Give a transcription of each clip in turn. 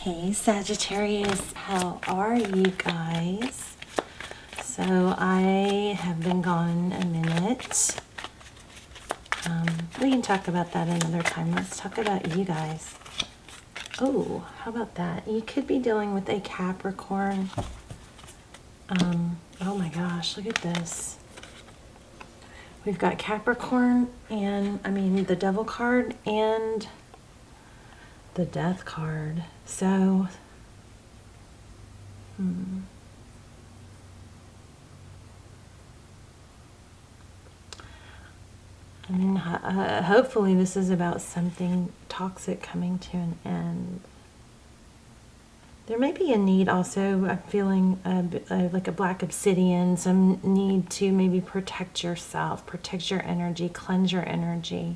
Hey Sagittarius, how are you guys? So I have been gone a minute. We can talk about that another time. Let's talk about you guys. Oh, how about that? You could be dealing with a Capricorn. Oh my gosh, look at this. We've got Capricorn and, the Devil card and the Death card. So, hopefully this is about something toxic coming to an end. There may be a need also, I'm feeling like a black obsidian, some need to maybe protect yourself, protect your energy, cleanse your energy.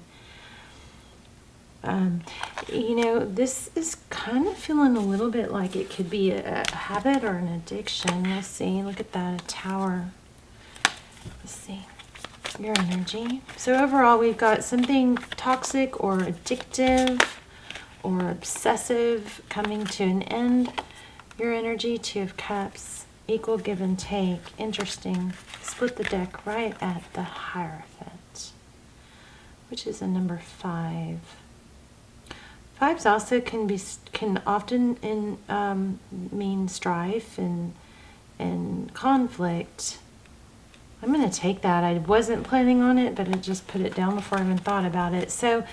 This is kind of feeling a little bit like it could be a habit or an addiction. We'll see. Look at that, a tower. Let's see. Your energy. So overall, we've got something toxic or addictive or obsessive coming to an end. Your energy, Two of Cups, equal give and take. Interesting. Split the deck right at the Hierophant, which is a number 5. Fives also can often mean strife and conflict. I'm going to take that. I wasn't planning on it, but I just put it down before I even thought about it. So,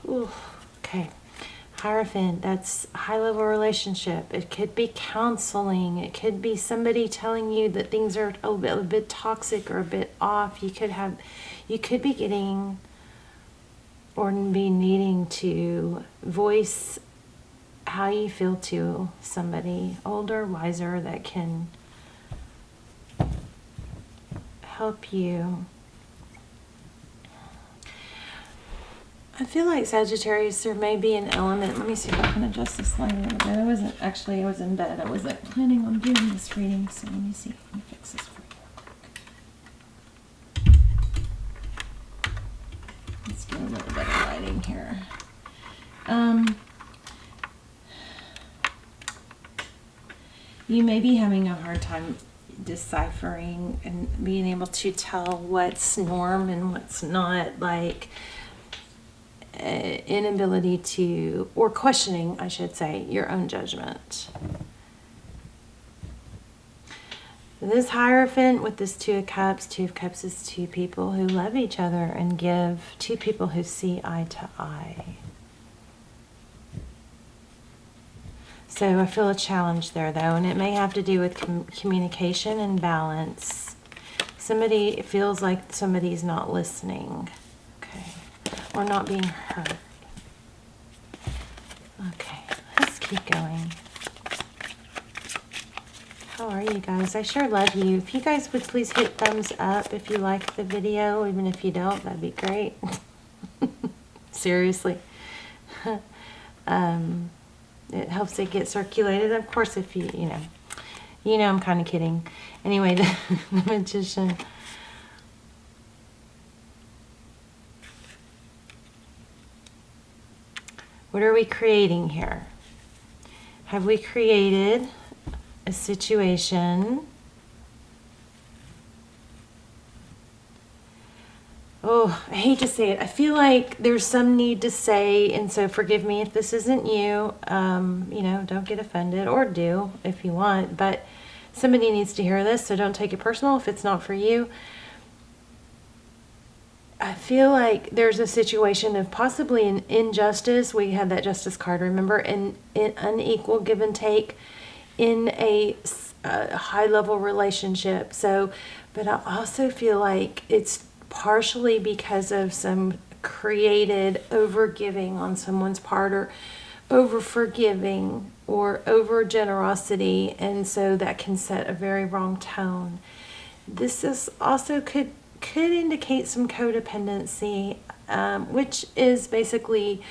okay. Hierophant, that's high-level relationship. It could be counseling. It could be somebody telling you that things are a bit toxic or a bit off. You could be getting or be needing to voice how you feel to somebody older, wiser, that can help you. I feel like Sagittarius, there may be an element. Let me see if I can adjust this light a little bit. I was in bed. I wasn't planning on doing this reading, so let me see. Let me fix this for you real quick. Let's get a little better lighting here. You may be having a hard time deciphering and being able to tell what's norm and what's not, like inability to, or questioning, I should say, your own judgment. This Hierophant with this Two of Cups is two people who love each other and give, two people who see eye to eye. So I feel a challenge there, though, and it may have to do with communication and balance. It feels like somebody's not listening, okay, or not being heard. Okay, let's keep going. How are you guys? I sure love you. If you guys would please hit thumbs up if you like the video, even if you don't, that'd be great. Seriously. It helps it get circulated. Of course, if you know I'm kind of kidding. Anyway, the Magician. What are we creating here? Have we created a situation? Oh, I hate to say it. I feel like there's some need to say, and so forgive me if this isn't you. Don't get offended, or do if you want, but somebody needs to hear this, so don't take it personal if it's not for you. I feel like there's a situation of possibly an injustice. We had that Justice card, remember, and unequal give and take in a high-level relationship. So, but I also feel like it's partially because of some created over-giving on someone's part, or over-forgiving, or over-generosity, and so that can set a very wrong tone. This is also could indicate some codependency, which is basically,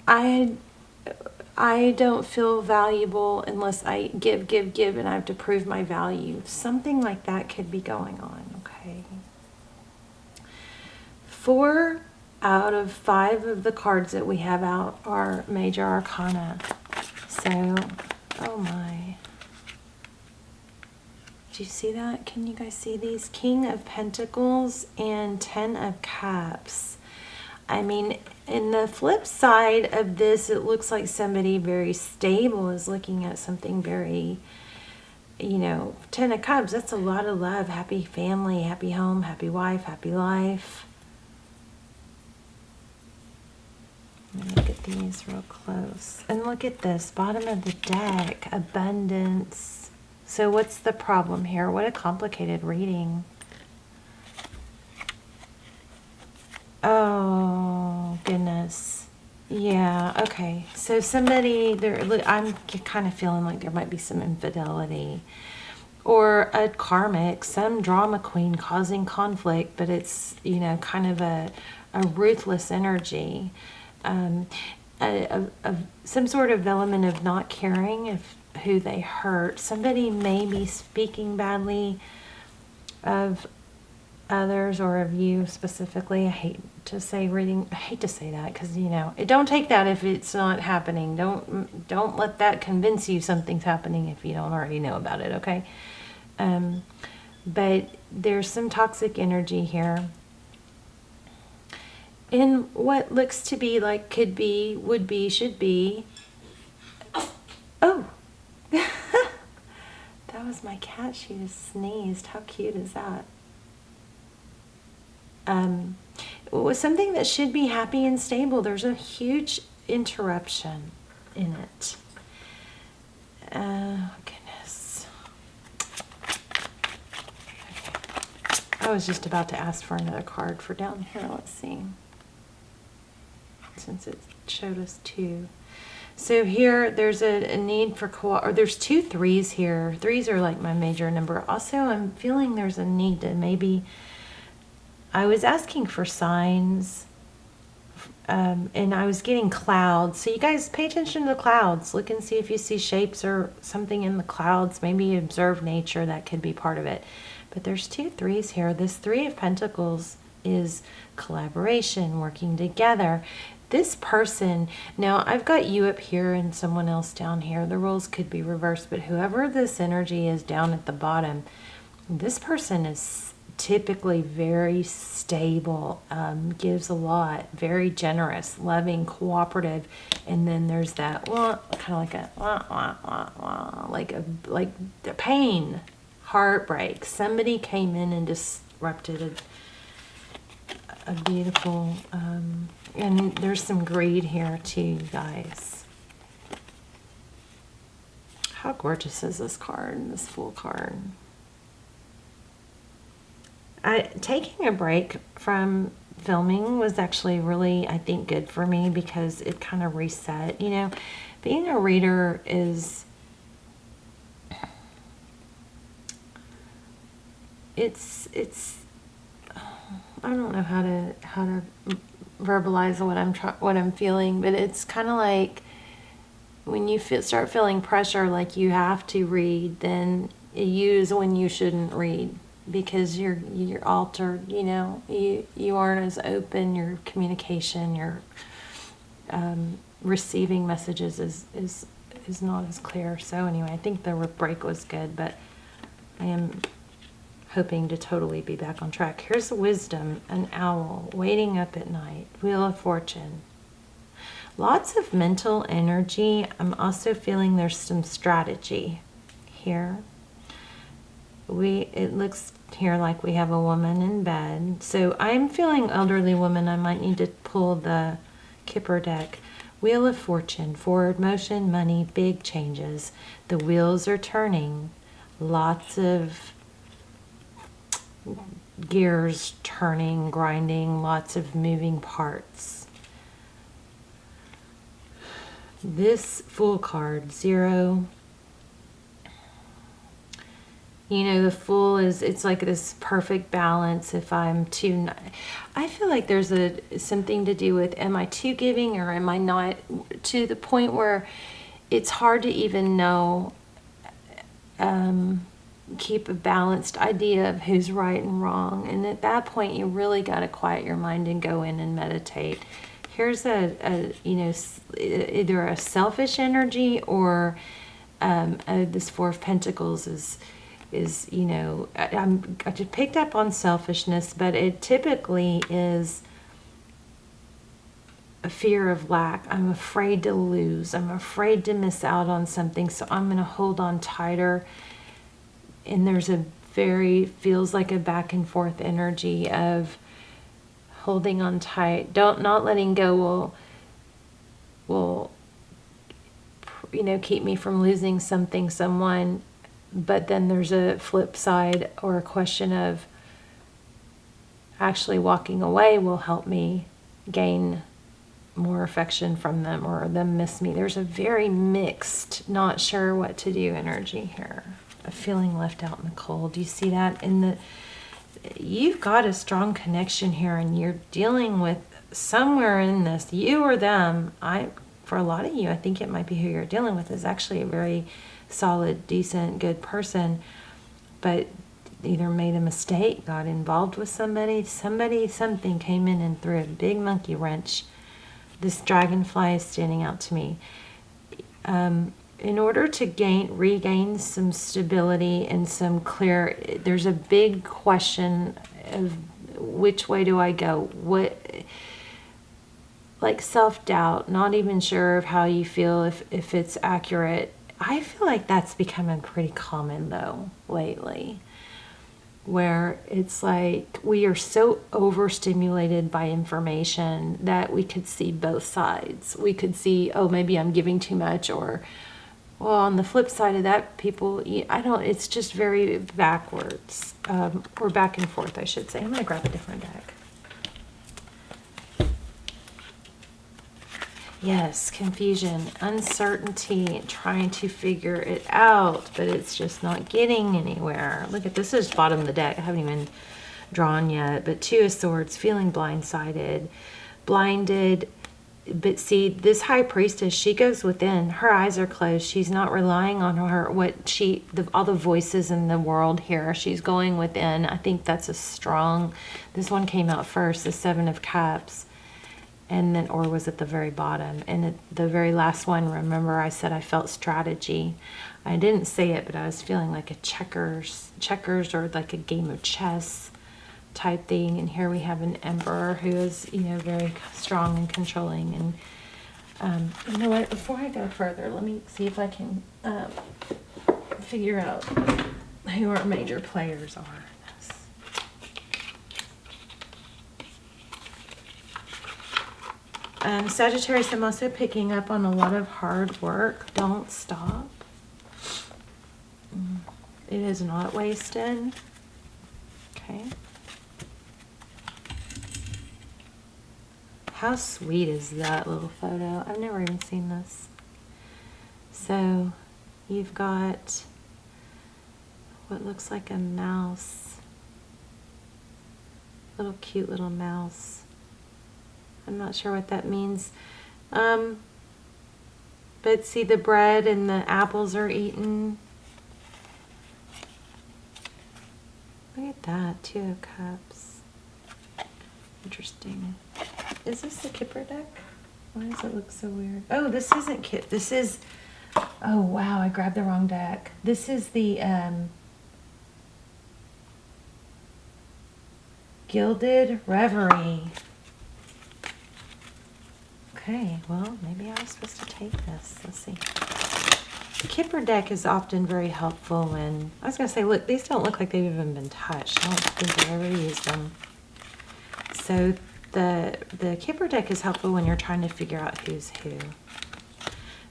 I don't feel valuable unless I give, and I have to prove my value. Something like that could be going on, okay? For out of 5 of the cards that we have out are major arcana. So, oh my. Do you see that? Can you guys see these? King of Pentacles and 10 of Cups. I mean, in the flip side of this, it looks like somebody very stable is looking at something very, you know, 10 of Cups, that's a lot of love, happy family, happy home, happy wife, happy life. Let me look at these real close. And look at this, bottom of the deck, abundance. So what's the problem here? What a complicated reading. Oh, goodness. Yeah, okay. So somebody, I'm kind of feeling like there might be some infidelity. Or a karmic, some drama queen causing conflict, but it's, you know, kind of a ruthless energy. Some sort of element of not caring if who they hurt. Somebody may be speaking badly of others or of you specifically. I hate to say that because, you know, don't take that if it's not happening. Don't let that convince you something's happening if you don't already know about it, okay? But there's some toxic energy here. In what looks to be like could be, would be, should be. Oh! That was my cat. She just sneezed. How cute is that? It was something that should be happy and stable. There's a huge interruption in it. Goodness. Okay. I was just about to ask for another card for down here. Let's see. Since it showed us 2. So here, there's a need for or there's 2 3s here. 3s are like my major number. Also, I'm feeling there's a need to maybe, I was asking for signs, and I was getting clouds. So you guys pay attention to the clouds. Look and see if you see shapes or something in the clouds. Maybe observe nature. That could be part of it. But there's 2 3s here. This 3 of Pentacles is collaboration, working together. This person, now I've got you up here and someone else down here. The roles could be reversed, but whoever this energy is down at the bottom, this person is typically very stable, gives a lot, very generous, loving, cooperative, and then there's that kind of like the pain, heartbreak. Somebody came in and disrupted a beautiful, and there's some greed here too, you guys. How gorgeous is this card, this Fool card? Taking a break from filming was actually really, I think, good for me because it kind of reset. You know, being a reader is, it's I don't know how to verbalize what I'm feeling, but it's kind of like when you start feeling pressure, like you have to read, then you use when you shouldn't read because you're altered. You know, you aren't as open. Your communication, your receiving messages is not as clear. So anyway, I think the break was good, but I am hoping to totally be back on track. Here's Wisdom, an owl, waiting up at night, Wheel of Fortune. Lots of mental energy. I'm also feeling there's some strategy here. It looks here like we have a woman in bed. So I'm feeling elderly woman. I might need to pull the Kipper deck. Wheel of Fortune, forward motion, money, big changes. The wheels are turning. Lots of gears turning, grinding, lots of moving parts. This Fool card, 0. You know, the Fool it's like this perfect balance. If I'm too, I feel like there's something to do with, am I too giving or am I not, to the point where it's hard to even know keep a balanced idea of who's right and wrong. And at that point, you really got to quiet your mind and go in and meditate. Here's either a selfish energy or this Four of Pentacles is I just picked up on selfishness, but it typically is a fear of lack. I'm afraid to lose. I'm afraid to miss out on something, so I'm going to hold on tighter. And there's feels like a back and forth energy of holding on tight. Not letting go will keep me from losing something, someone. But then there's a flip side or a question of actually walking away will help me gain more affection from them or them miss me. There's a very mixed, not sure what to do energy here. A feeling left out in the cold. Do you see that? You've got a strong connection here, and you're dealing with somewhere in this, you or them. For a lot of you, I think it might be who you're dealing with is actually a very solid, decent, good person, but either made a mistake, got involved with something came in and threw a big monkey wrench. This dragonfly is standing out to me. In order to regain some stability and some clear, there's a big question of which way do I go? Like self-doubt, not even sure of how you feel, if it's accurate. I feel like that's becoming pretty common though lately, where it's like we are so overstimulated by information that we could see both sides. We could see, oh, maybe I'm giving too much, or well, on the flip side of that, it's just very backwards, or back and forth, I should say. I'm going to grab a different deck. Yes, confusion, uncertainty, trying to figure it out, but it's just not getting anywhere. Look at this, is bottom of the deck. I haven't even drawn yet, but Two of Swords, feeling blinded. But see, this High Priestess, she goes within. Her eyes are closed. She's not relying on all the voices in the world here. She's going within. I think that's this one came out first, the Seven of Cups. And then, or was at the very bottom. And at the very last one, remember I said I felt strategy. I didn't say it, but I was feeling like a checkers or like a game of chess type thing. And here we have an Emperor who is, very strong and controlling. And you know what? Before I go further, let me see if I can figure out who our major players are. Sagittarius, I'm also picking up on a lot of hard work. Don't stop. It is not wasted. Okay. How sweet is that little photo? I've never even seen this. So you've got what looks like a mouse. Cute little mouse. I'm not sure what that means. But see, the bread and the apples are eaten. Look at that, Two of Cups. Interesting. Is this the Kipper deck? Why does it look so weird? Oh, this isn't Kip. This is, oh wow, I grabbed the wrong deck. This is the Gilded Reverie. Okay, well, maybe I was supposed to take this. Let's see. The Kipper deck is often very helpful when, I was going to say, look, these don't look like they've even been touched. I don't think I've ever used them. So the Kipper deck is helpful when you're trying to figure out who's who.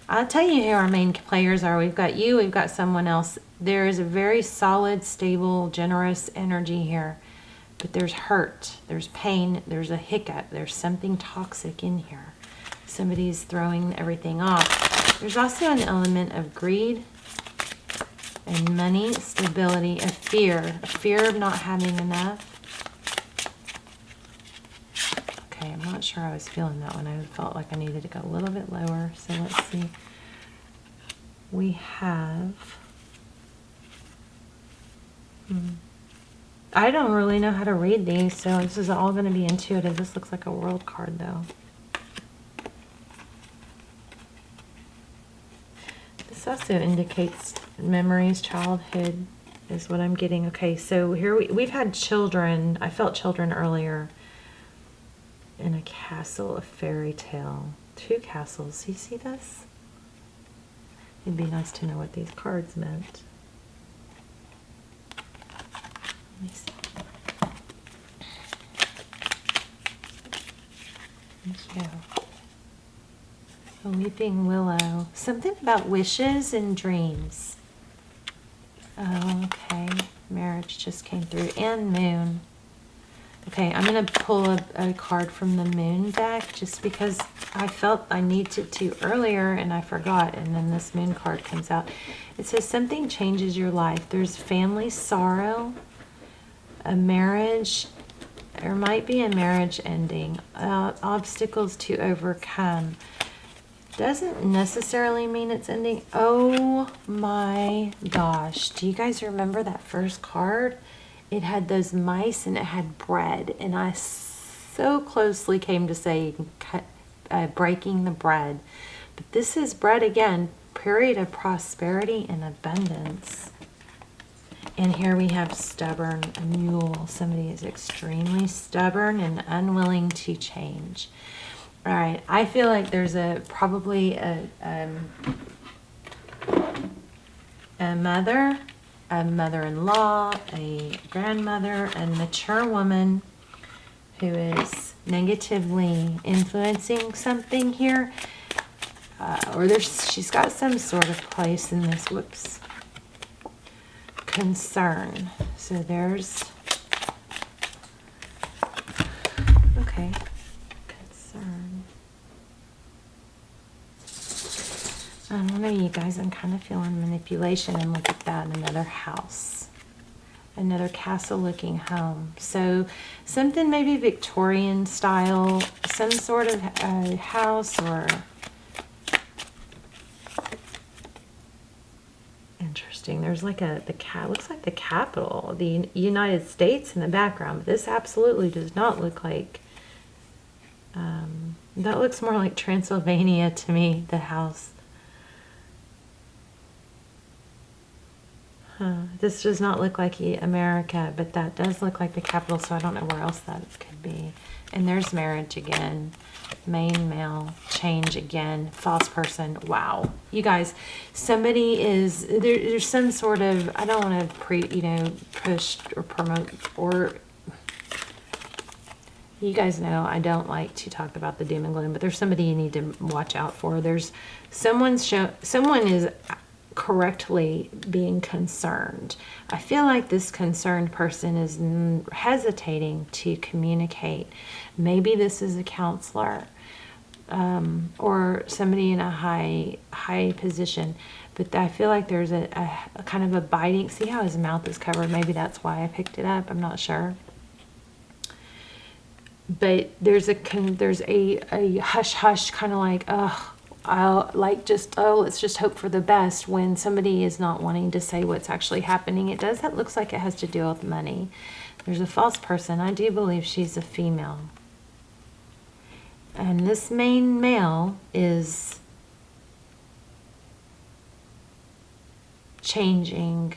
I'll tell you who our main players are. We've got you, we've got someone else. There is a very solid, stable, generous energy here. But there's hurt, there's pain, there's a hiccup, there's something toxic in here. Somebody's throwing everything off. There's also an element of greed and money, stability, a fear of not having enough. Okay, I'm not sure I was feeling that one. I felt like I needed to go a little bit lower. So let's see. We have I don't really know how to read these, so this is all going to be intuitive. This looks like a world card, though. This also indicates memories, childhood is what I'm getting. Okay, so here we've had children. I felt children earlier in a castle, a fairy tale. 2 castles. You see this? It'd be nice to know what these cards meant. Let me see. Thank you. A weeping willow. Something about wishes and dreams. Oh, okay. Marriage just came through. And moon. Okay, I'm going to pull a card from the moon deck just because I felt I needed to earlier and I forgot. And then this moon card comes out. It says something changes your life. There's family sorrow. A marriage, there might be a marriage ending, obstacles to overcome. Doesn't necessarily mean it's ending. Oh my gosh. Do you guys remember that first card? It had those mice and it had bread. And I so closely came to say breaking the bread. But this is bread again, period of prosperity and abundance. And here we have stubborn, a mule. Somebody is extremely stubborn and unwilling to change. All right, I feel like there's probably a mother, a mother-in-law, a grandmother, a mature woman who is negatively influencing something here. Or she's got some sort of place in this, whoops, concern. So there's, okay, concern. I don't know, you guys, I'm kind of feeling manipulation, and look at that, another house. Another castle-looking home. So something maybe Victorian style, some sort of house or... Interesting. There's like looks like the capital, the United States in the background. But this absolutely does not look like, that looks more like Transylvania to me, the house. This does not look like America, but that does look like the capital, so I don't know where else that could be. And there's marriage again. Main male, change again, false person. Wow. You guys, somebody is, there's some sort of, I don't want to push or promote, or, you guys know I don't like to talk about the doom and gloom, but there's somebody you need to watch out for. There's someone is correctly being concerned. I feel like this concerned person is hesitating to communicate. Maybe this is a counselor or somebody in a high position, but I feel like there's a kind of a biting. See how his mouth is covered? Maybe that's why I picked it up. I'm not sure. But there's a hush hush kind of like, let's just hope for the best, when somebody is not wanting to say what's actually happening. That looks like it has to do with money. There's a false person. I do believe she's a female. And this main male is changing.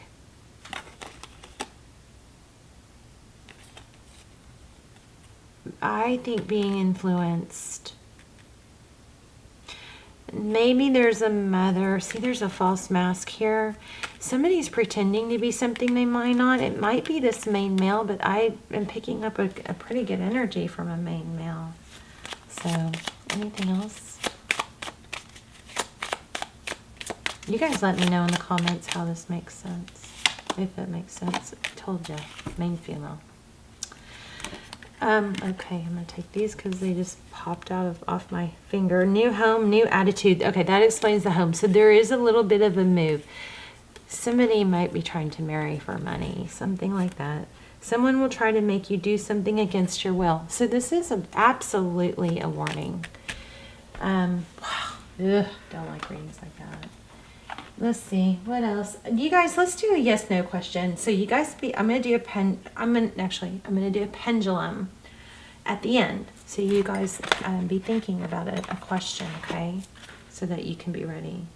I think being influenced. Maybe there's a mother. See, there's a false mask here. Somebody's pretending to be something they might not. It might be this main male, but I am picking up a pretty good energy from a main male. So, anything else? You guys let me know in the comments how this makes sense. If it makes sense. I told you, main female. Okay, I'm going to take these because they just popped off my finger. New home, new attitude. Okay, that explains the home. So there is a little bit of a move. Somebody might be trying to marry for money, something like that. Someone will try to make you do something against your will. So this is absolutely a warning. Wow. Ugh, don't like readings like that. Let's see what else. You guys, let's do a yes/no question. So you guys I'm gonna do a pendulum at the end. So you guys be thinking about a question, okay? So that you can be ready.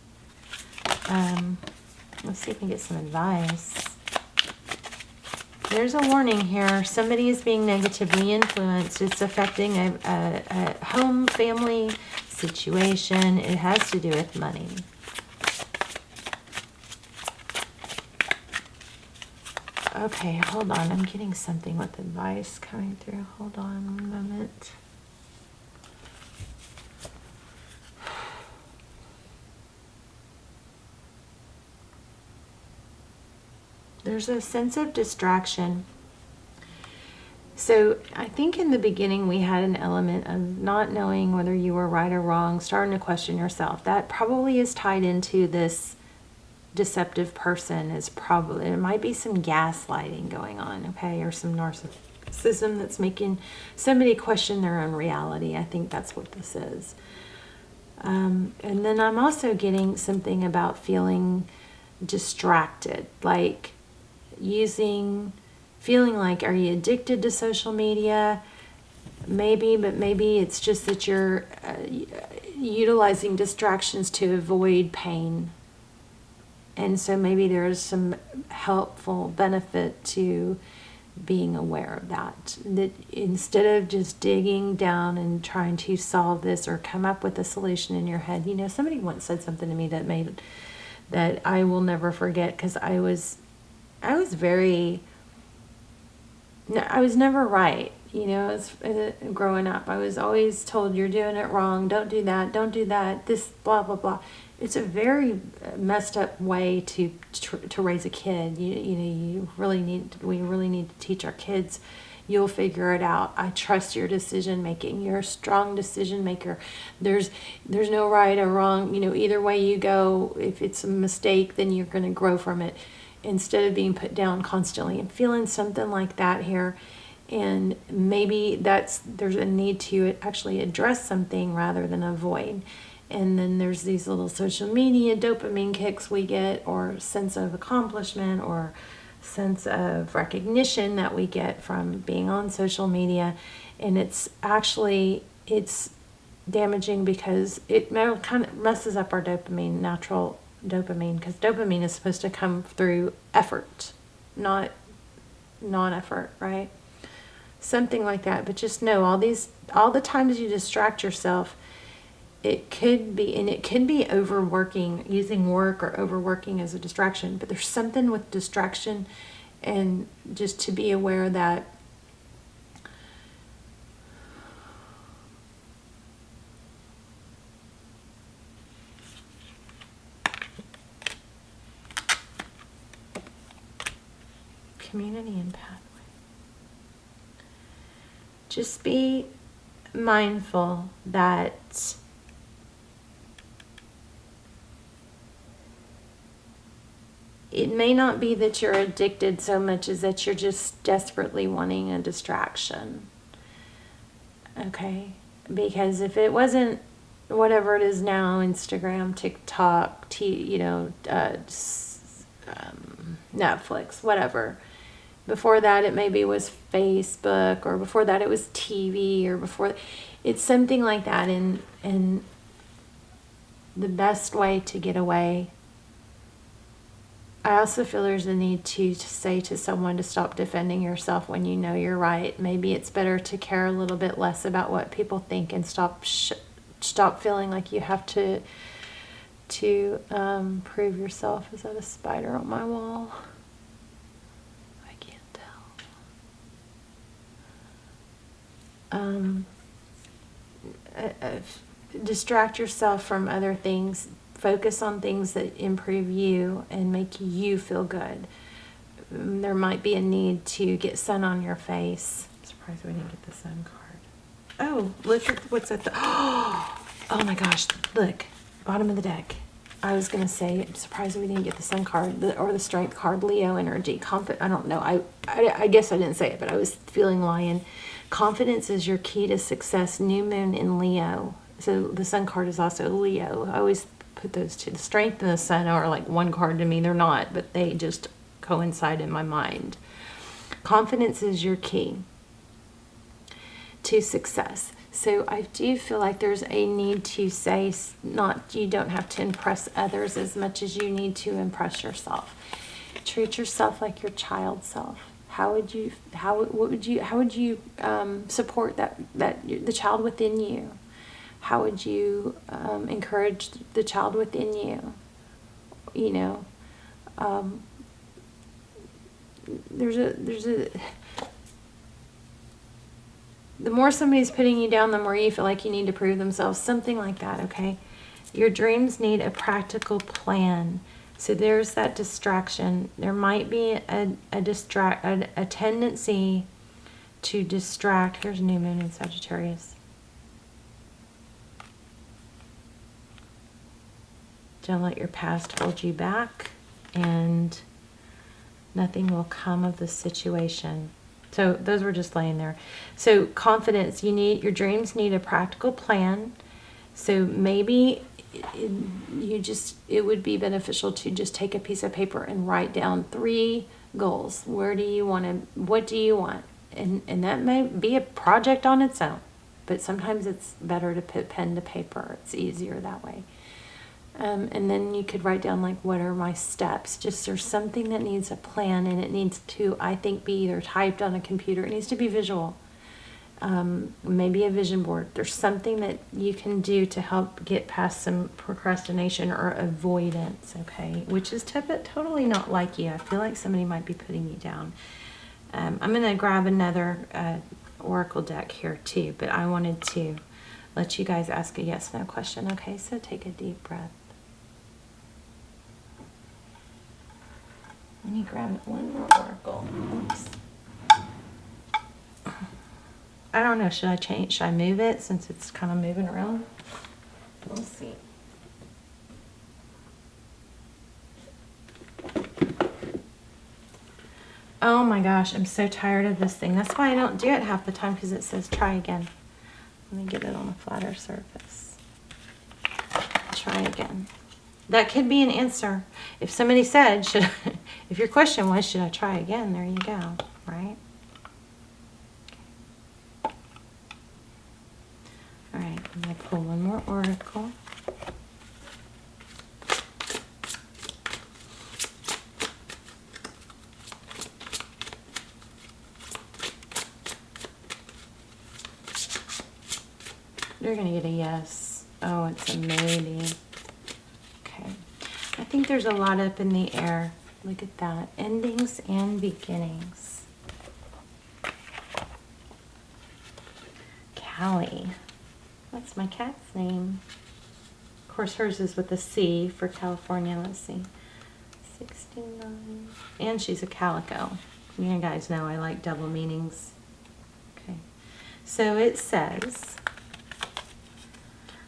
Let's see if we can get some advice. There's a warning here. Somebody is being negatively influenced. It's affecting a home, family situation. It has to do with money. Okay, hold on. I'm getting something with advice coming through. Hold on 1 moment. There's a sense of distraction. So I think in the beginning we had an element of not knowing whether you were right or wrong, starting to question yourself. That probably is tied into this deceptive person. Is probably, it might be some gaslighting going on, okay, or some narcissism that's making somebody question their own reality. I think that's what this is. And then I'm also getting something about feeling distracted, like feeling like, are you addicted to social media? Maybe, but maybe it's just that you're utilizing distractions to avoid pain. And so maybe there's some helpful benefit to being aware of that. That instead of just digging down and trying to solve this or come up with a solution in your head. You know, somebody once said something to me that I will never forget, because I was never right. You know, growing up, I was always told, you're doing it wrong, don't do that, this, blah, blah, blah. It's a very messed up way to raise a kid. We really need to teach our kids, you'll figure it out. I trust your decision making. You're a strong decision maker. There's no right or wrong. You know, either way you go, if it's a mistake, then you're going to grow from it, instead of being put down constantly. I'm feeling something like that here. And maybe there's a need to actually address something rather than avoid. And then there's these little social media dopamine kicks we get, or sense of accomplishment, or sense of recognition that we get from being on social media. And it's damaging, because it kind of messes up our dopamine, natural dopamine, because dopamine is supposed to come through effort, not non-effort, right? Something like that. But just know, all the times you distract yourself, it could be overworking, using work or overworking as a distraction. But there's something with distraction, and just to be aware that community and pathway. Just be mindful that it may not be that you're addicted so much as that you're just desperately wanting a distraction. Okay? Because if it wasn't whatever it is now, Instagram, TikTok, Netflix, whatever. Before that, it maybe was Facebook, or before that it was TV, or before it's something like that. And the best way to get away, I also feel there's a need to say to someone to stop defending yourself when you know you're right. Maybe it's better to care a little bit less about what people think, and stop feeling like you have to prove yourself. Is that a spider on my wall? Distract yourself from other things. Focus on things that improve you and make you feel good. There might be a need to get sun on your face. I'm surprised we didn't get the sun card. Oh, look at what's at the... Oh my gosh, look. Bottom of the deck. I was going to say, I'm surprised we didn't get the sun card, or the strength card. Leo energy. I don't know. I guess I didn't say it, but I was feeling lion. Confidence is your key to success. New moon in Leo. So the sun card is also Leo. I always put those two. The Strength and the Sun are like one card to me. They're not, but they just coincide in my mind. Confidence is your key to success. So I do feel like there's a need to say, you don't have to impress others as much as you need to impress yourself. Treat yourself like your child self. How would you support the child within you? How would you encourage the child within you? You know, the more somebody's putting you down, the more you feel like you need to prove themselves. Something like that, okay? Your dreams need a practical plan. So there's that distraction. There might be a tendency to distract. Here's new moon in Sagittarius. Don't let your past hold you back, and nothing will come of the situation. So those were just laying there. So confidence, your dreams need a practical plan. So maybe it would be beneficial to just take a piece of paper and write down 3 goals. What do you want? And that may be a project on its own, but sometimes it's better to put pen to paper. It's easier that way. And then you could write down, like, what are my steps? Just there's something that needs a plan, and it needs to, I think, be either typed on a computer. It needs to be visual. Maybe a vision board. There's something that you can do to help get past some procrastination or avoidance, okay? Which is totally not like you. I feel like somebody might be putting you down. I'm going to grab another oracle deck here too, but I wanted to let you guys ask a yes/no question, okay? So take a deep breath. Let me grab one more oracle. Oops. I don't know, should I move it since it's kind of moving around? We'll see. Oh my gosh, I'm so tired of this thing. That's why I don't do it half the time, because it says try again. Let me get it on a flatter surface. Try again. That could be an answer. If somebody said, if your question was, should I try again? There you go, right? All right, I'm going to pull one more oracle. You're going to get a yes. Oh, it's a maybe. Okay. I think there's a lot up in the air. Look at that. Endings and beginnings. Callie. That's my cat's name. Of course, hers is with a C for California. Let's see. 69. And she's a calico. You guys know I like double meanings. Okay. So it says,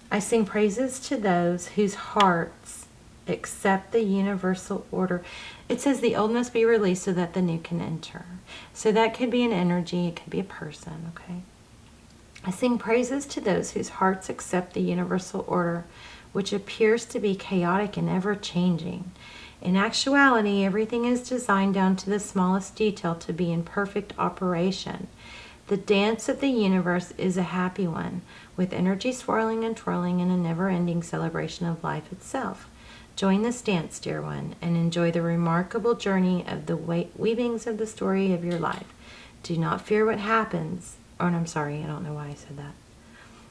I sing praises to those whose hearts accept the universal order. It says the old must be released so that the new can enter. So that could be an energy. It could be a person, okay? I sing praises to those whose hearts accept the universal order, which appears to be chaotic and ever-changing. In actuality, everything is designed down to the smallest detail to be in perfect operation. The dance of the universe is a happy one, with energy swirling and twirling in a never-ending celebration of life itself. Join this dance, dear one, and enjoy the remarkable journey of the weavings of the story of your life. Do not fear what happens. Oh, and I'm sorry, I don't know why I said that.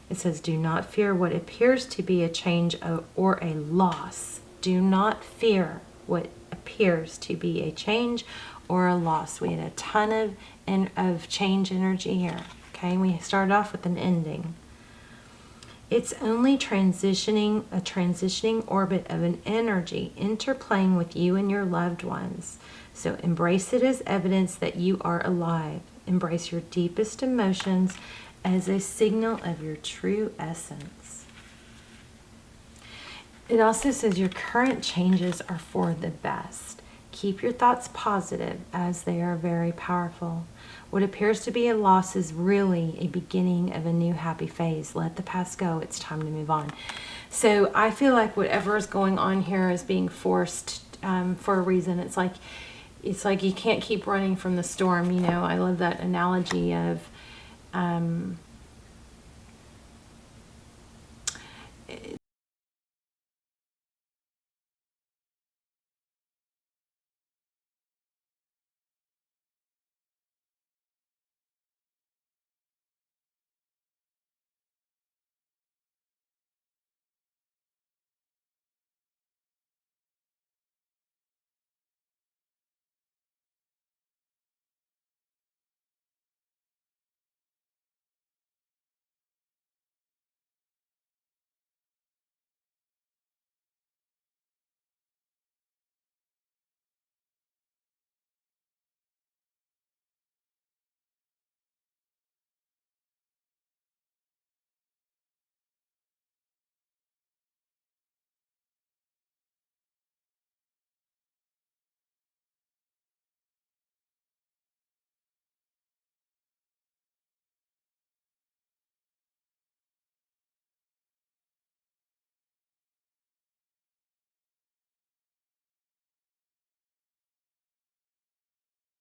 It says, do not fear what appears to be a change or a loss. Do not fear what appears to be a change or a loss. We had a ton of change energy here. Okay, we started off with an ending. It's only a transitioning orbit of an energy interplaying with you and your loved ones. So embrace it as evidence that you are alive. Embrace your deepest emotions as a signal of your true essence. It also says your current changes are for the best. Keep your thoughts positive, as they are very powerful. What appears to be a loss is really a beginning of a new happy phase. Let the past go. It's time to move on. So I feel like whatever is going on here is being forced for a reason. It's like you can't keep running from the storm. You know, I love that analogy of